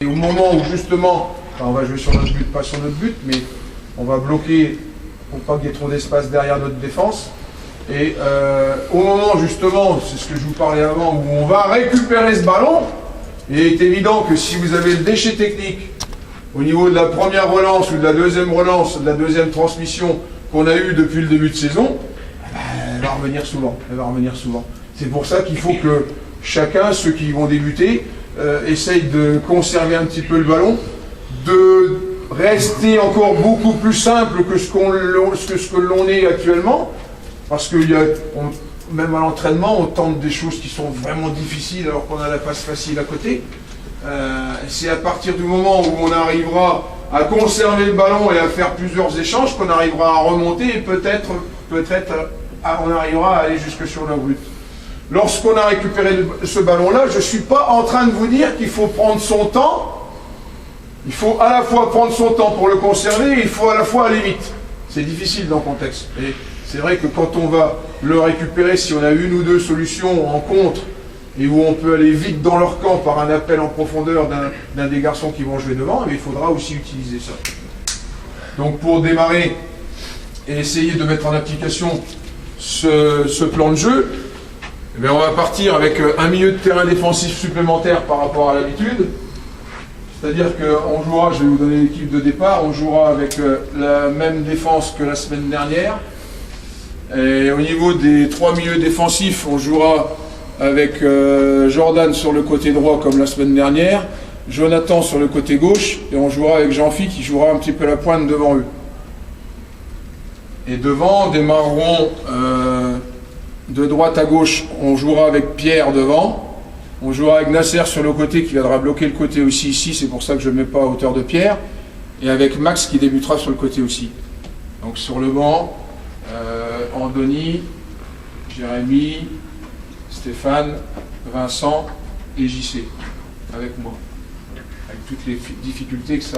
Et au moment où justement, on va jouer sur notre but, pas sur notre but, mais on va bloquer pour pas qu'il y ait trop d'espace derrière notre défense. Et au moment justement, c'est ce que je vous parlais avant, où on va récupérer ce ballon, il est évident que si vous avez le déchet technique au niveau de la première relance ou de la deuxième relance, de la deuxième transmission qu'on a eue depuis le début de saison, elle va revenir souvent. Elle va revenir souvent. C'est pour ça qu'il faut que chacun, ceux qui vont débuter, essaye de conserver un petit peu le ballon, de rester encore beaucoup plus simple que ce que l'on est actuellement, parce que même à l'entraînement, on tente des choses qui sont vraiment difficiles alors qu'on a la passe facile à côté. C'est à partir du moment où on arrivera à conserver le ballon et à faire plusieurs échanges qu'on arrivera à remonter et peut-être on arrivera à aller jusque sur le but. Lorsqu'on a récupéré ce ballon-là, je ne suis pas en train de vous dire qu'il faut prendre son temps. Il faut à la fois prendre son temps pour le conserver et il faut à la fois aller vite. C'est difficile dans le contexte. Et c'est vrai que quand on va le récupérer, si on a une ou deux solutions en contre et où on peut aller vite dans leur camp par un appel en profondeur d'un des garçons qui vont jouer devant, mais il faudra aussi utiliser ça. Donc pour démarrer et essayer de mettre en application ce plan de jeu, eh bien on va partir avec un milieu de terrain défensif supplémentaire par rapport à l'habitude. C'est-à-dire qu'on jouera, je vais vous donner l'équipe de départ, on jouera avec la même défense que la semaine dernière. Et au niveau des trois milieux défensifs, on jouera avec Jordan sur le côté droit comme la semaine dernière, Jonathan sur le côté gauche, et on jouera avec Jean-Phi qui jouera un petit peu la pointe devant eux. Et devant, démarreront de droite à gauche, on jouera avec Pierre devant. On jouera avec Nasser sur le côté qui viendra bloquer le côté aussi ici, c'est pour ça que je ne mets pas à hauteur de Pierre. Et avec Max qui débutera sur le côté aussi. Donc sur le banc, Andoni, Jérémy, Stéphane, Vincent et JC avec moi. Avec toutes les difficultés que ça a.